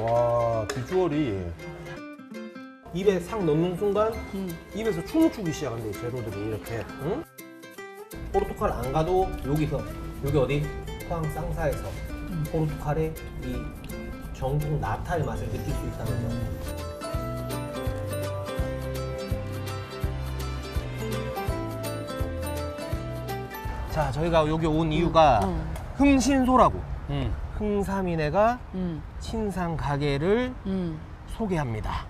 와, 비주얼이 입에 싹 넣는 순간 입에서 춤을 추기 시작한대, 재료들이 이렇게. 응? 포르투갈 안 가도 여기서, 여기 어디? 포항 쌍사에서 포르투갈의 이 정통 나타의 맛을 느낄 수 있다는 점. 자, 저희가 여기 온 이유가 흥신소라고. 흥삼이네가 친상 가게를 소개합니다.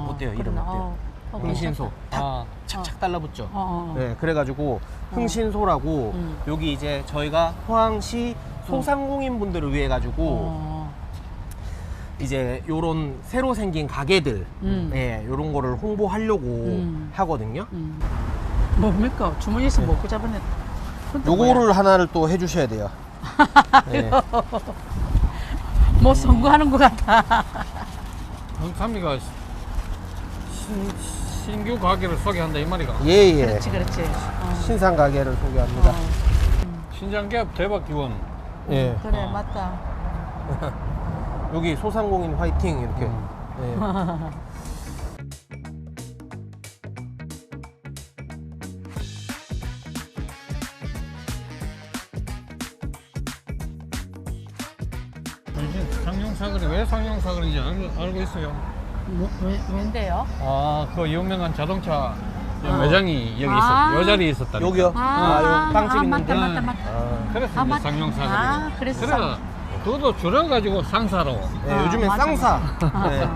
어때요? 이름 어때요? 흥신소. 착착 달라붙죠? 네, 그래가지고 흥신소라고 여기 이제 저희가 포항시 소상공인 분들을 위해 가지고 이제 요런 새로 생긴 가게들 예, 요런 거를 홍보하려고 하거든요. 뭡니까? 주머니에서 먹고 잡은 애. 요거를 하나를 또 해주셔야 돼요. 네. 뭐 선거하는 것 같아. 흥삼이가 신규 가게를 소개한다 이 말이가. 예예. 그렇지, 그렇지. 신상 가게를 소개합니다. 신장기업 대박 기원. 예. 그래, 맞다. 여기 소상공인 화이팅 이렇게. 예. 상용사거리 왜 상용사거리인지 알고 있어요? 왠데요? 아, 그 유명한 자동차 매장이 여기 있었, 요 자리에 있었다. 여기요? 요 빵집 있는데. 맞다, 맞다. 그래서 이제 상용사거리. 그래서 그래, 그것도 줄여가지고 상사로. 네, 요즘엔 맞아, 쌍사. 맞아. 네.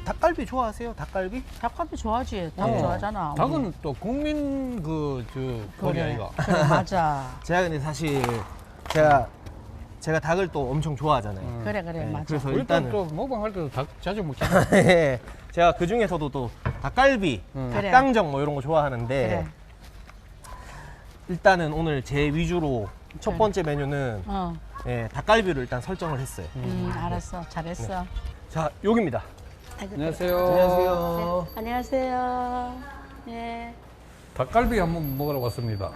닭갈비 좋아하세요? 닭갈비? 닭갈비 좋아하지. 닭 네. 좋아하잖아. 닭은 또 국민 거리 아이가. 그래, 맞아. 제가 근데 사실 제가 닭을 또 엄청 좋아하잖아요. 그래, 네, 맞아. 그래서 우리 일단은 또 먹방할 때도 닭 자주 먹잖아. 예, 제가 그 중에서도 또 닭갈비, 그래. 닭강정 뭐 이런 거 좋아하는데 그래. 일단은 오늘 제 위주로 첫 그래. 번째 메뉴는 예, 닭갈비를 일단 설정을 했어요. 알았어. 잘했어. 자, 여기입니다. 안녕하세요. 안녕하세요. 안녕하세요. 예. 닭갈비 한번 먹으러 왔습니다.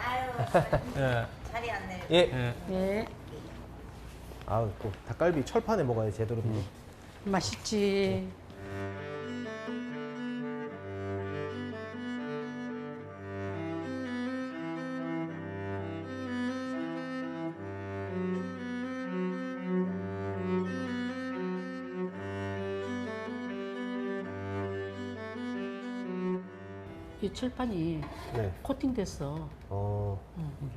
예. 자리 안내. 예. 예. 예. 아, 또 닭갈비 철판에 먹어야 제대로. 맛있지. 이 철판이 네. 코팅됐어.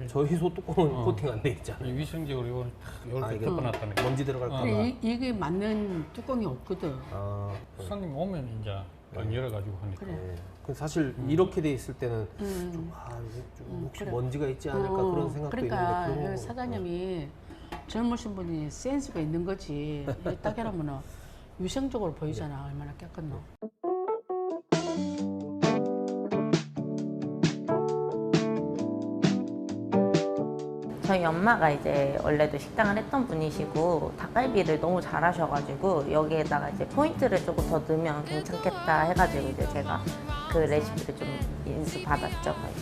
저희 소뚜껑은 코팅 안 돼 있잖아요. 이 위생적으로 이렇게 이게 덮어놨다니까. 먼지 들어갈까 봐. 그래, 이게 맞는 뚜껑이 없거든. 아, 손님 오면 이제 안 열어가지고 하니까. 그래. 네. 그 사실 이렇게 돼 있을 때는 좀, 이게 좀 혹시 그래. 먼지가 있지 않을까 그런 생각도 그러니까 있는데 그런 거. 사장님이 젊으신 분이 센스가 있는 거지. 이렇게 딱 해놓으면 위생적으로 보이잖아. 얼마나 깨끗노. 저희 엄마가 이제 원래도 식당을 했던 분이시고 닭갈비를 너무 잘하셔가지고 여기에다가 이제 포인트를 조금 더 넣으면 괜찮겠다 해가지고 이제 제가 그 레시피를 좀 인수받았죠. 거의.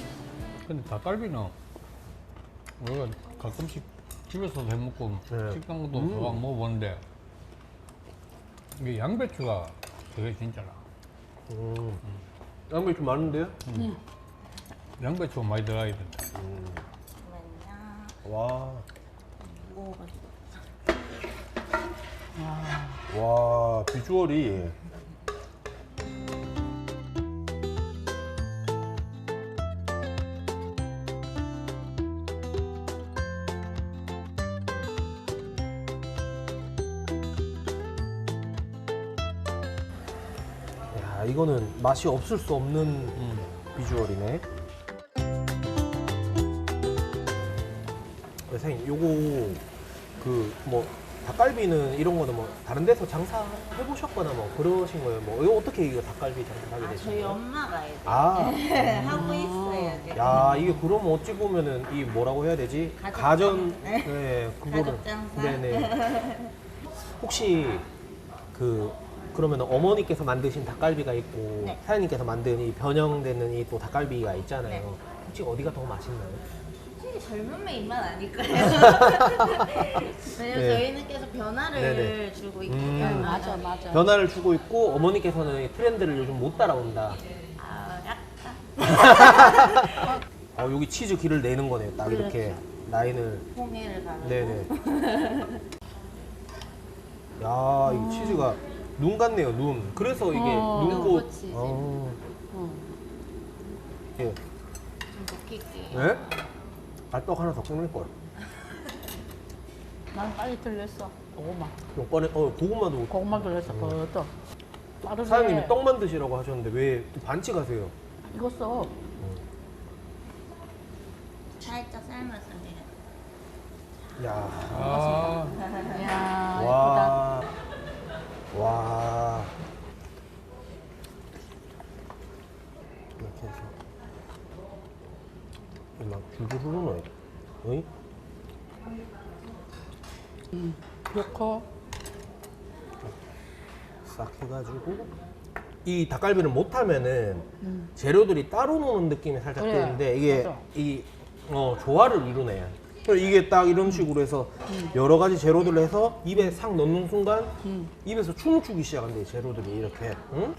근데 닭갈비는 우리가 가끔씩 집에서도 해먹고 네. 식당도 막 먹어보는데 이게 양배추가 되게 진짜라. 양배 좀 많은데요? 양배추가 많이 들어가야 된다. 와. 와, 비주얼이. 야, 이거는 맛이 없을 수 없는 비주얼이네. 선생님, 요거 그 뭐 닭갈비는 이런 거는 뭐 다른 데서 장사 해보셨거나 뭐 그러신 거예요? 뭐 이거 어떻게 이거 닭갈비 장사하게 되신 저희 거예요? 엄마가 이제 아, 하고 있어요. 지금. 야 이게 그럼 어찌 보면은 이 뭐라고 해야 되지? 가족 가전, 장사. 네, 그거를. 가족 장사. 네네. 혹시 그러면 어머니께서 만드신 닭갈비가 있고 네. 사장님께서 만든 이 변형되는 이 또 닭갈비가 있잖아요. 네. 혹시 어디가 더 맛있나요? 솔직히 젊은 매 입맛 아닐까요? 왜냐면 네. 저희는 계속 변화를 네네. 주고 있거든요. 맞아 맞아. 변화를 주고 있고 어머니께서는 이 트렌드를 요즘 못 따라온다. 아, 약간 여기 치즈 기를 내는 거네요. 딱 이렇게 라인을. 홍해를 가는. 네네. 야, 이 치즈가 눈 같네요, 눈. 그래서 이게 눈꽃. 눈꽃 치즈. 예. 좀 먹힐게요. 네? 알떡 하나 더 끊을 걸. 난 빨리 들렸어. 고구마. 이번에 고구마도 고구마 들렸어. 그것도. 빠르게. 사장님이 떡만 드시라고 하셨는데 왜 반칙하세요? 이거 써. 살짝 삶았습니다. 야, 아, 이야 예쁘다. 와, 와. 이렇게 해서 막 줄줄 흐르네. 어이? 넣고 싹 해가지고 이 닭갈비를 못하면은 재료들이 따로 노는 느낌이 살짝 그래, 드는데 이게 맞아. 이 조화를 이루네. 그래서 이게 딱 이런 식으로 해서 여러 가지 재료들을 해서 입에 싹 넣는 순간 입에서 춤을 추기 시작한대 재료들이 이렇게. 응?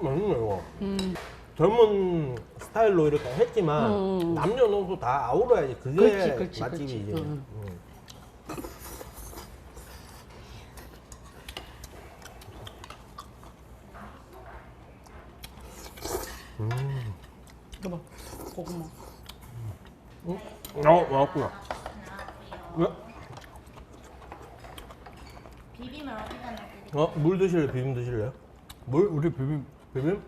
맛있네 이거. 젊은 스타일로 이렇게 했지만 남녀노소 다 아우러야지 그게 그렇지, 맛집이지. 그렇지. 이거 봐. 고구마. 맛있구나. 왜? 비빔을 어디다 넣을까요? 물 드실래요? 비빔 드실래요? 물? 우리 비빔. 비빔?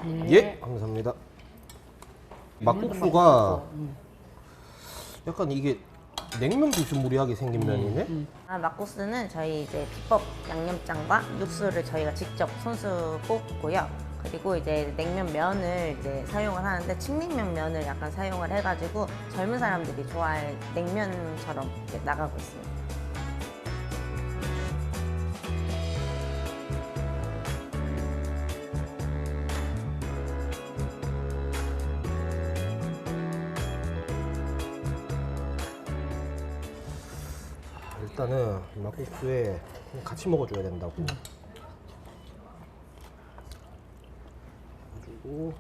예. 예, 감사합니다. 막국수가 약간 이게 냉면 비스무리하게 생긴 면이네? 막국수는 저희 이제 비법 양념장과 육수를 저희가 직접 손수 볶고요. 그리고 이제 냉면 면을 이제 사용을 하는데 칡냉면 면을 약간 사용을 해가지고 젊은 사람들이 좋아할 냉면처럼 이렇게 나가고 있습니다. 일단은 막국수에 같이 먹어줘야 된다고. 그리고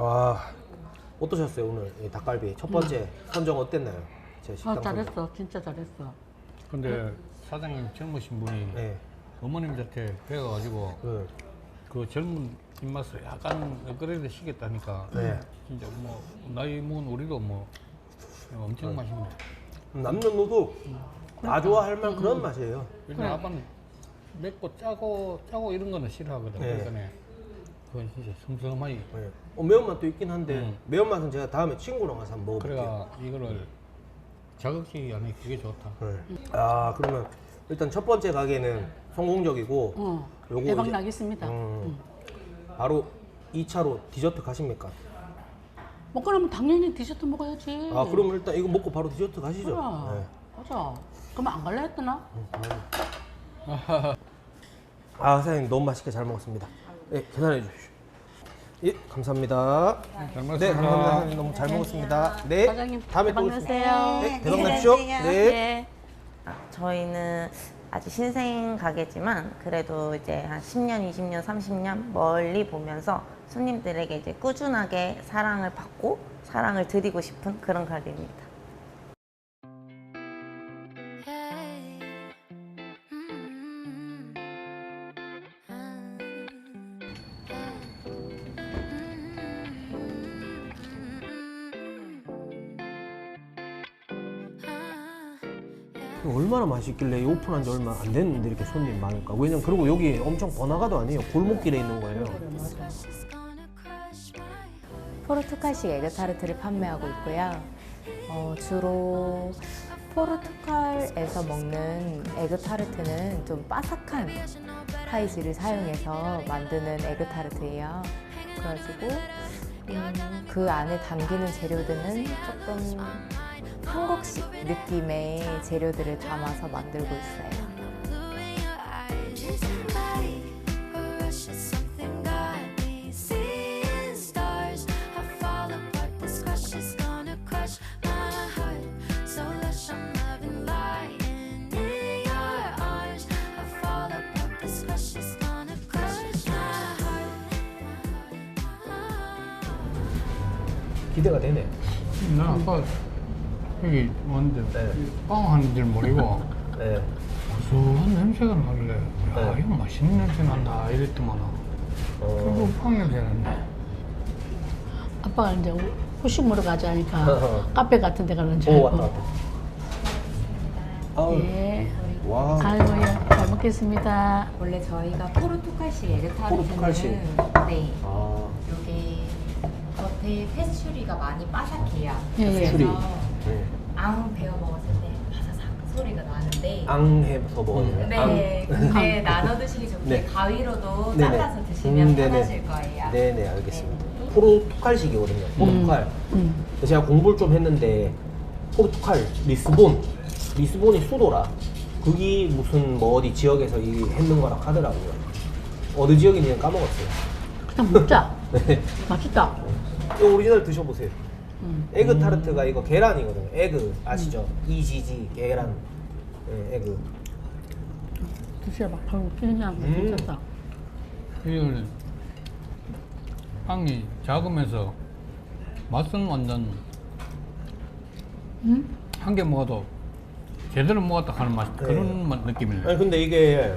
아, 어떠셨어요 오늘 이 닭갈비 첫 번째 선정 어땠나요? 제 식당 선정. 잘했어. 진짜 잘했어. 근데 사장님 젊으신 분이 네. 어머님 곁에 배워가지고 네. 그 젊은 입맛을 약간 업그레이드 시켰다니까. 네. 진짜 뭐 나이 먹은 우리도 뭐 엄청 맛있네. 남녀노소 다 좋아할 만한 그런 맛이에요. 근데 아빠는 맵고 짜고 이런 거는 싫어하거든. 네. 그러니까 그건 진짜 슴슴하게. 네. 매운맛도 있긴 한데 매운맛은 제가 다음에 친구랑 가서 한번 먹어볼게요. 그래가 이거를 자극적이 아니 그게 좋다. 네. 아 그러면 일단 첫 번째 가게는 성공적이고 요거 대박 이제, 나겠습니다. 바로 2차로 디저트 가십니까? 먹고 나면 당연히 디저트 먹어야지. 아 그럼 일단 이거 먹고 바로 디저트 가시죠. 그래. 네. 맞아. 그럼 안 갈래 했더나? 아 사장님 너무 맛있게 잘 먹었습니다. 네 계산해 주십시오. 예 감사합니다. 잘 네 먹었습니다. 감사합니다. 사장님 너무 잘 먹었습니다. 네 사장님 다음에 또 대박 오겠습니다. 나세요. 네 대박 나십시오. 안녕히 네. 네. 저희는 아직 신생 가게지만 그래도 이제 한 10년, 20년, 30년 멀리 보면서 손님들에게 이제 꾸준하게 사랑을 받고 사랑을 드리고 싶은 그런 가게입니다. Hey. 얼마나 맛있길래 오픈한 지 얼마 안 됐는데 이렇게 손님이 많을까? 왜냐면 그리고 여기 엄청 번화가도 아니에요. 골목길에 있는 거예요. 포르투갈식 에그타르트를 판매하고 있고요. 주로 포르투갈에서 먹는 에그타르트는 좀 바삭한 파이지를 사용해서 만드는 에그타르트예요. 그래가지고 그 안에 담기는 재료들은 조금 한국식 느낌의 재료들을 담아서 만들고 있어요. 기대가 되네. 나 아까 여기 왔는데 네. 빵 하는 줄 모르고 네. 고소한 냄새가 나길래 야 네. 이거 맛있는 냄새 난다 이랬더만 그리고 빵 냄새 났네. 아빠가 이제 후식 먹으러 가자 하니까 카페 같은 데 가는 줄 오, 알고. 왔다. 아우, 예. 와. 아이고, 예. 잘 먹겠습니다. 원래 저희가 포르투갈식 에그타르트는 포르투갈식. 네, 아, 이게 겉에 페스츄리가 많이 바삭해요. 예, 예. 페스츄리. 그래서 네. 앙 베어 먹었을 때 바사삭 소리가 나는데 앙 해서 먹었네요. 네, 근데 나눠 드시기 좋게 네. 가위로도 네네. 잘라서 드시면 네네. 편하실 거예요. 네네, 알겠습니다. 포르투갈식이거든요. 포르투갈. 음. 제가 공부를 좀 했는데 포르투갈, 리스본이 수도라. 그게 무슨 뭐 어디 지역에서 이 했는 거라 하더라고요. 어느 지역인지는 까먹었어요. 그냥 먹자. 네. 맛있다. 이 오리지널 드셔보세요. 음. 에그 타르트가 이거 계란이거든요. 에그 아시죠? EGG 계란. 네, 에그. 드셔봐. 그냥 괜찮다. 이걸 빵이 작으면서 맛은 완전 한 개 먹어도 제대로 먹었다 하는 맛 네. 그런 느낌이네. 아니 근데 이게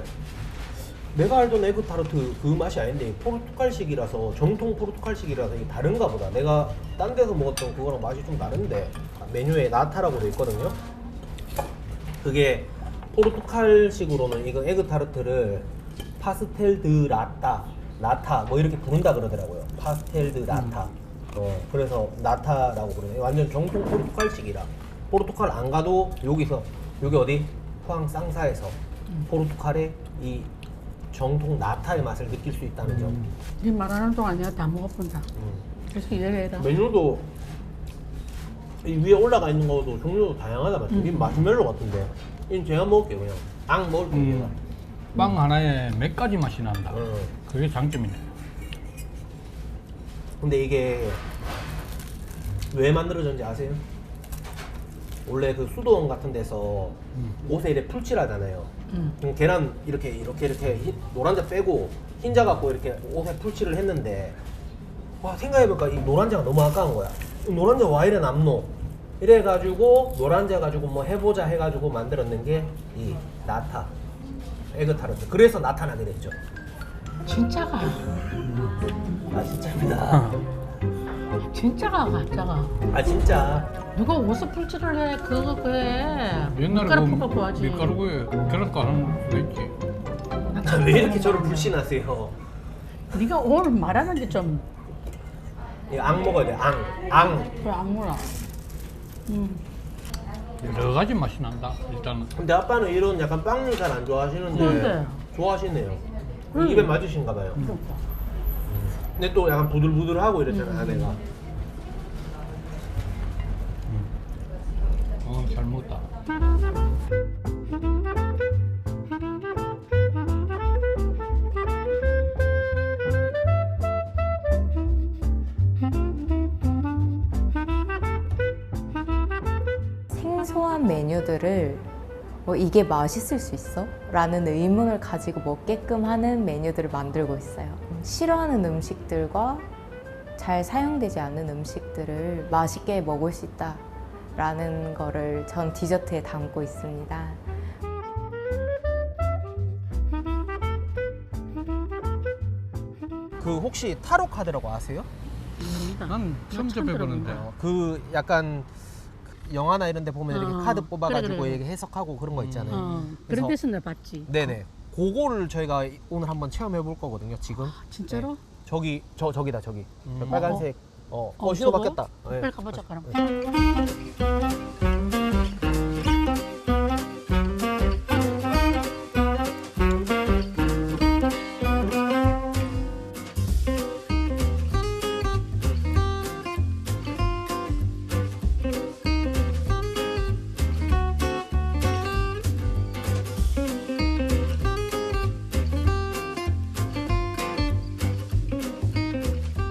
내가 알던 에그 타르트 그 맛이 아닌데 포르투갈식이라서 정통 포르투갈식이라서 이게 다른가 보다. 내가 딴 데서 먹었던 그거랑 맛이 좀 다른데 메뉴에 나타라고 돼 있거든요. 그게 포르투갈식으로는 이거 에그 타르트를 파스텔 드 나타 뭐 이렇게 부른다 그러더라고요. 파스텔 드 나타. 그래서 나타라고 부르네요. 완전 정통 포르투갈식이라. 포르투갈 안 가도 여기 어디 포항 쌍사에서 포르투갈의 이 정통 나타의 맛을 느낄 수 있다는 점. 네 말하는 동안 내가 다 먹어본다. 그래서 이래라. 메뉴도 이 위에 올라가 있는 것도 종류도 다양하다 맞죠? 이 마시멜로 같은데. 이 제가 먹을게요 그냥. 앙 먹을게요 제가. 빵 하나에 몇 가지 맛이 난다. 음. 그게 장점이네. 근데 이게 왜 만들어졌는지 아세요? 원래 그 수도원 같은 데서 옷에 이렇게 풀칠하잖아요. 계란 이렇게 노란자 빼고 흰자 갖고 이렇게 옷에 풀칠을 했는데 와 생각해보니까 이 노란자가 너무 아까운 거야. 이 노란자 와 이래 남노? 이래가지고 노란자 가지고 뭐 해보자 해가지고 만들었는 게 이 나타 에그 타르트. 그래서 나타나게 됐죠. 진짜가. 아 진짜입니다. 진짜가 가짜가. 아 진짜. 누가 옷에 풀칠을 해? 그거 그래. 옛날에 밀가루 풀 갖고 하지. 밀가루에 계란가루 하는 거 있지. 아, 왜 이렇게 저를 불신하세요? 네가 오늘 말하는데 좀 이거 앙 먹어야 돼. 앙. 그래 아무나. 여러 가지 맛이 난다. 일단은 근데 아빠는 이런 약간 빵류 잘 안 좋아하시는데 그런데. 좋아하시네요. 입에 맞으신가 봐요. 근데 또 약간 부들부들하고 이랬잖아요, 안에가. 잘 먹었다. 생소한 메뉴들을 이게 맛있을 수 있어? 라는 의문을 가지고 먹게끔 하는 메뉴들을 만들고 있어요. 싫어하는 음식들과 잘 사용되지 않는 음식들을 맛있게 먹을 수 있다 라는 거를 전 디저트에 담고 있습니다. 그 혹시 타로 카드라고 아세요? 난 처음 접해보는데. 그 약간 영화나 이런 데 보면 이렇게 카드 뽑아가지고 그래. 이렇게 해석하고 그런 거 있잖아요. 그런 그래서- 데서 내가 봤지. 네네. 그거를 저희가 오늘 한번 체험해 볼 거거든요. 지금. 진짜로? 네. 저기다 저기. 저 음. 빨간색. 신호 저거? 바뀌었다. 네. 빨리 가보자 그럼.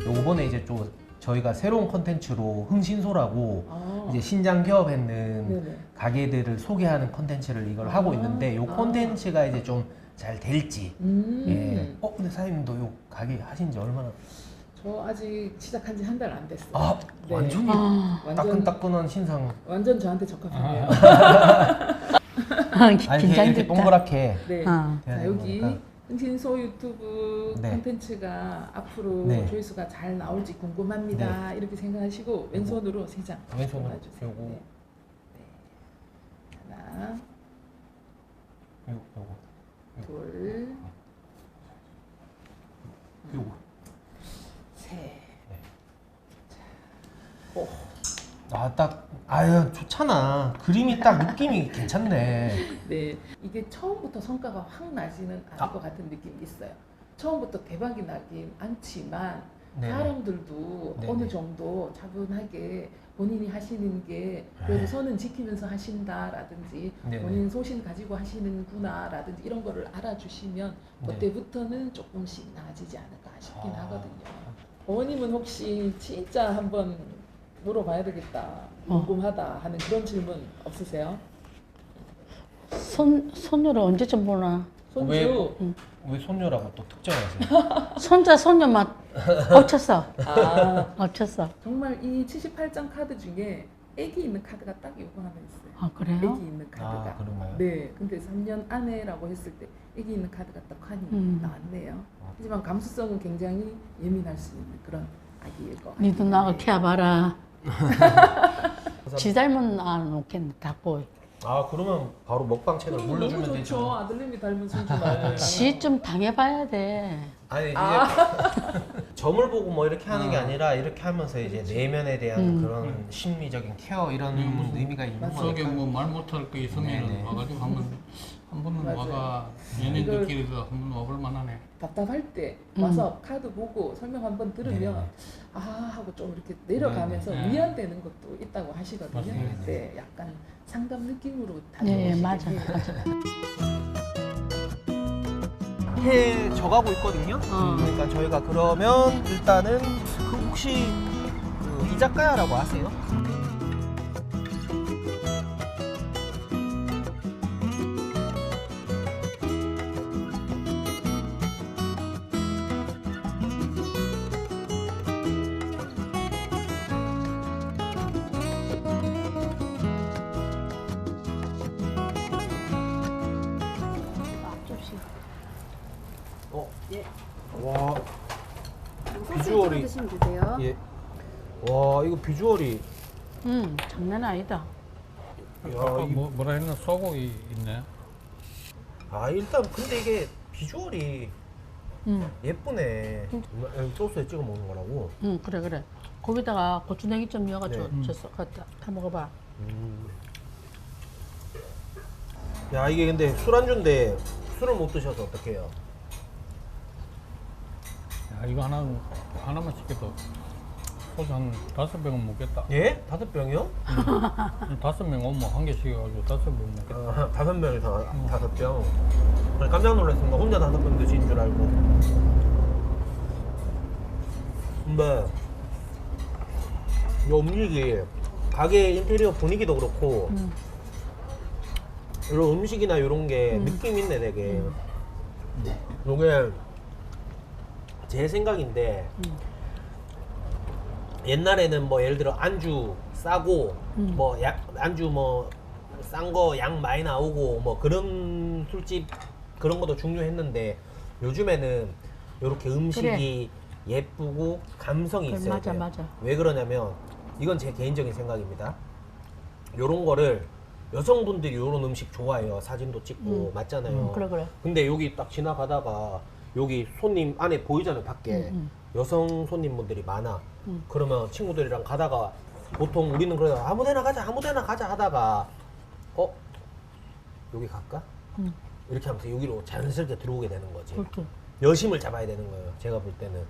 요번에 이제 좀 저희가 새로운 컨텐츠로 흥신소라고 이제 신장 개업했는 네네. 가게들을 소개하는 컨텐츠를 이걸 하고 있는데 요 컨텐츠가 이제 좀 잘 될지. 예. 근데 사장님도 요 가게 하신 지 얼마나? 저 아직 시작한 지 한 달 안 됐어요. 아, 네. 완전히 완전 따끈따끈한 신상. 완전 저한테 적합하네요. 아니, 이렇게 긴장됐다. 동그랗게. 네. 어. 자, 여기 그러니까. 흥신소 유튜브 네. 콘텐츠가 앞으로 네. 조회수가 잘 나올지 궁금합니다. 이렇게 생각하시고 왼손으로 3장 왼손으로 골라주세요. 요거. 네. 네. 하나, 요거. 둘, 요거. 셋. 아유, 좋잖아. 그림이 딱 느낌이 괜찮네. 네, 이게 처음부터 성과가 확 나지는 않을 것 같은 느낌이 있어요. 처음부터 대박이 나긴 않지만 네네. 사람들도 네네. 어느 정도 차분하게 본인이 하시는 게 그래도 선은 지키면서 하신다라든지 네네. 본인 소신 가지고 하시는구나라든지 이런 거를 알아주시면 네. 그때부터는 조금씩 나아지지 않을까 싶긴 아. 하거든요. 어머님은 혹시 진짜 한번 물어봐야 되겠다, 궁금하다 하는 그런 질문 없으세요? 손녀를 언제쯤 보나? 손주 왜 손녀라고 또 특정하세요? 손자 손녀만 엎쳤어. 아, 엎쳤어. 정말 이 78장 카드 중에 애기 있는 카드가 딱 요거 하나 있어요. 아 그래요? 애기 있는 카드가. 아, 그런가요? 네. 근데 3년 안에라고 했을 때 애기 있는 카드가 딱 하니 나왔네요. 하지만 감수성은 굉장히 예민할 수 있는 그런 아기일 것 같아요. 니도 나가 키워봐라. 지 닮은 안 놓겠네. 닫고. 아, 그러면 바로 먹방 채널 너무 물려주면 좋죠. 되죠. 아들님이 닮은 손주 말. 지 좀 당해봐야 돼. 아니, 이제 점을 보고 뭐 이렇게 하는 게 아니라 이렇게 하면서 이제 내면에 대한 그런 심리적인 케어 이런 의미가 있는 속에 거니까. 뭐 말 못할 거 있으면 네네. 와가지고 한 번은 맞아요. 와가 이걸- 연인들끼리도 한 번 와볼 만하네. 답답할 때 와서 카드 보고 설명 한번 들으면 네. 아 하고 좀 이렇게 내려가면서 네. 위안되는 것도 있다고 하시거든요. 맞습니다. 네, 약간 상담 느낌으로 네, 다녀오시게 맞아. 해요. 해 져가고 있거든요. 그러니까 저희가 그러면 일단은 그 혹시 그 이자카야라고 아세요? 와, 비주얼이 드시면 되세요. 예. 와, 이거 비주얼이 장난 아니다. 야, 아까 뭐라 했나 소고기 있네. 아, 일단 근데 이게 비주얼이 응, 예쁘네. 소스에 찍어 먹는 거라고. 응, 그래, 그래. 거기다가 고추냉이 좀 넣어가지고 네. 줬어. 다 먹어봐. 야, 이게 근데 술안주인데 술을 못 드셔서 어떡해요? 야, 이거 하나만 시켜도 소주 한 5병은 먹겠다. 예? 5병이요? 5명 오면 한 개 시켜가지고 5병 먹겠다. 5명이서 5병. 깜짝 놀랐습니다. 혼자 5병 드신 줄 알고. 근데 이 음식이 가게 인테리어 분위기도 그렇고 이런 음식이나 이런 게 느낌 있네 되게. 요게 제 생각인데 옛날에는 뭐 예를 들어 안주 싸고 뭐 안주 뭐 싼 거 양 많이 나오고 뭐 그런 술집 그런 것도 중요했는데 요즘에는 이렇게 음식이 예쁘고 감성이 그래, 있어야 맞아, 돼요. 맞아. 왜 그러냐면 이건 제 개인적인 생각입니다. 요런 거를 여성분들이 요런 음식 좋아해요. 사진도 찍고 맞잖아요. 그래. 근데 여기 딱 지나가다가 여기 손님 안에 보이잖아요. 밖에 여성 손님분들이 많아. 그러면 친구들이랑 가다가 보통 우리는 그러다가 아무데나 가자 하다가 여기 갈까? 이렇게 하면서 여기로 자연스럽게 들어오게 되는 거지. 그렇게. 여심을 잡아야 되는 거예요. 제가 볼 때는.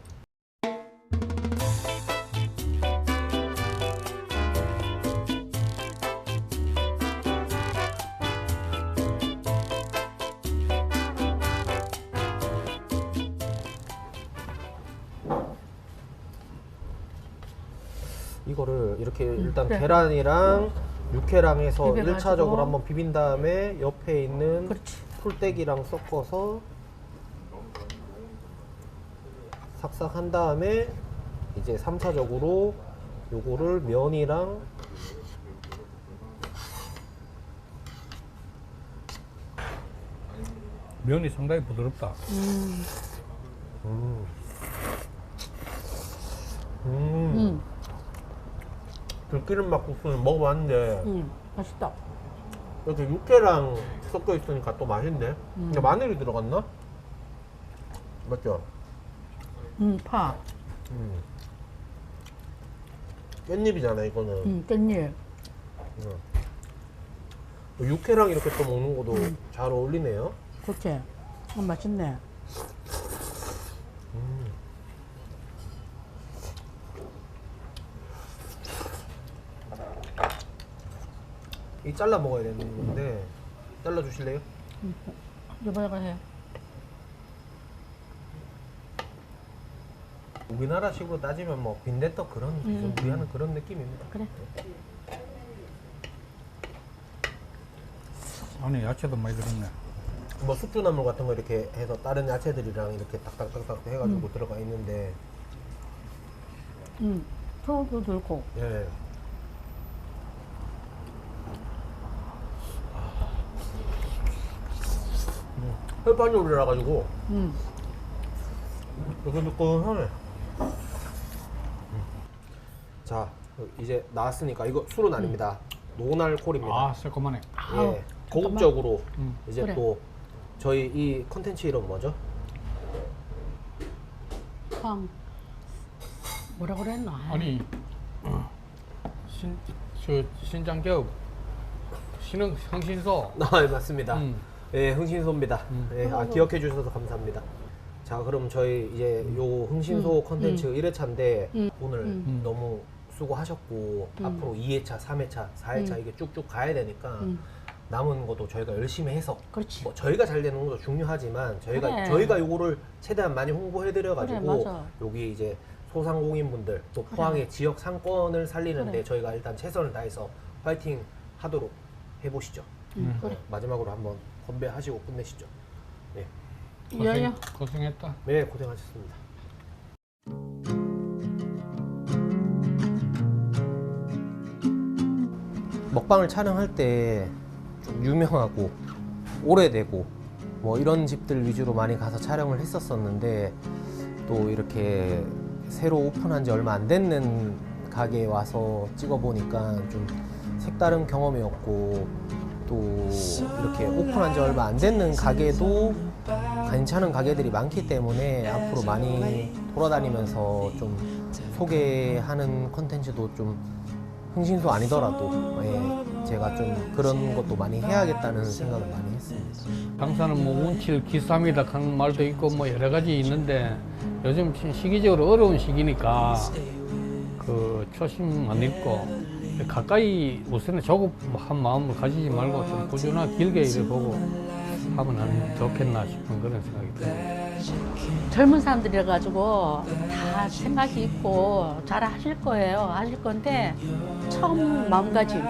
이거를 이렇게 일단 그래. 계란이랑 육회랑 해서 비벼가지고. 1차적으로 한번 비빈 다음에 옆에 있는 그렇지. 풀떼기랑 섞어서 삭삭 한 다음에 이제 3차적으로 요거를 면이랑 면이 상당히 부드럽다. 들기름 막국수는 먹어봤는데 맛있다. 이렇게 육회랑 섞여 있으니까 또 맛있네. 근데 마늘이 들어갔나? 맞죠? 파. 깻잎이잖아 이거는. 깻잎. 육회랑 이렇게 또 먹는 것도 잘 어울리네요. 그렇지. 맛있네. 이 잘라 먹어야 되는 건데 잘라 주실래요? 이번에가 해. 우리나라식으로 따지면 뭐 빈대떡 그런 우리 하는 그런 느낌입니다. 그래. 안에 야채도 많이 들었네. 뭐 숙주나물 같은 거 이렇게 해서 다른 야채들이랑 이렇게 딱딱딱딱 해가지고 들어가 있는데 소도 들고. 예. 혈판 요리라 가지고 이거 느낌하네. 자 이제 나왔으니까 이거 술은 아닙니다. 노날콜입니다. 아, 새콤하네. 예, 고급적으로 이제 그래. 또 저희 이 컨텐츠 이름 뭐죠? 뭐라 그랬나? 아니, 신장겹, 흥신소. 아, 맞습니다. 음. 예, 흥신소입니다. 예, 기억해 주셔서 감사합니다. 자, 그럼 저희 이제 요 흥신소 컨텐츠 1회차인데 오늘 너무 수고하셨고 앞으로 2회차, 3회차, 4회차 이게 쭉쭉 가야 되니까 남은 것도 저희가 열심히 해서 그렇지. 뭐 저희가 잘 되는 것도 중요하지만 그래. 저희가 요거를 최대한 많이 홍보해 드려 가지고 그래, 맞아. 여기 이제 소상공인분들 또 포항의 지역 상권을 살리는데 그래. 저희가 일단 최선을 다해서 파이팅 하도록 해보시죠. 그래. 마지막으로 한번 건배하시고 끝내시죠. 네, 야야. 고생했다. 네 고생하셨습니다. 먹방을 촬영할 때 좀 유명하고 오래되고 뭐 이런 집들 위주로 많이 가서 촬영을 했었었는데 또 이렇게 새로 오픈한 지 얼마 안 됐는 가게에 와서 찍어보니까 좀 색다른 경험이었고 또 이렇게 오픈한 지 얼마 안 됐는 가게도 괜찮은 가게들이 많기 때문에 앞으로 많이 돌아다니면서 좀 소개하는 컨텐츠도 좀 흥신소 아니더라도 제가 좀 그런 것도 많이 해야겠다는 생각을 많이 했습니다. 강사는 뭐 운칠 기삼이다 하는 말도 있고 뭐 여러 가지 있는데 요즘 시기적으로 어려운 시기니까 그 초심 안 잃고 가까이 우선은 조급한 마음을 가지지 말고 좀 꾸준하게 길게 일을 보고 하면 좋겠나 싶은 그런 생각이 듭니다. 젊은 사람들이라 가지고 다 생각이 있고 잘 하실 거예요. 하실 건데 처음 마음가짐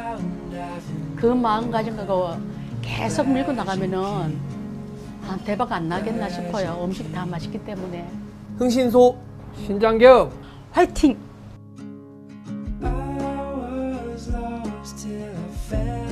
그 마음가짐하고 계속 밀고 나가면은 대박 안 나겠나 싶어요. 음식 다 맛있기 때문에. 흥신소 신장겹 화이팅! I was lost till I found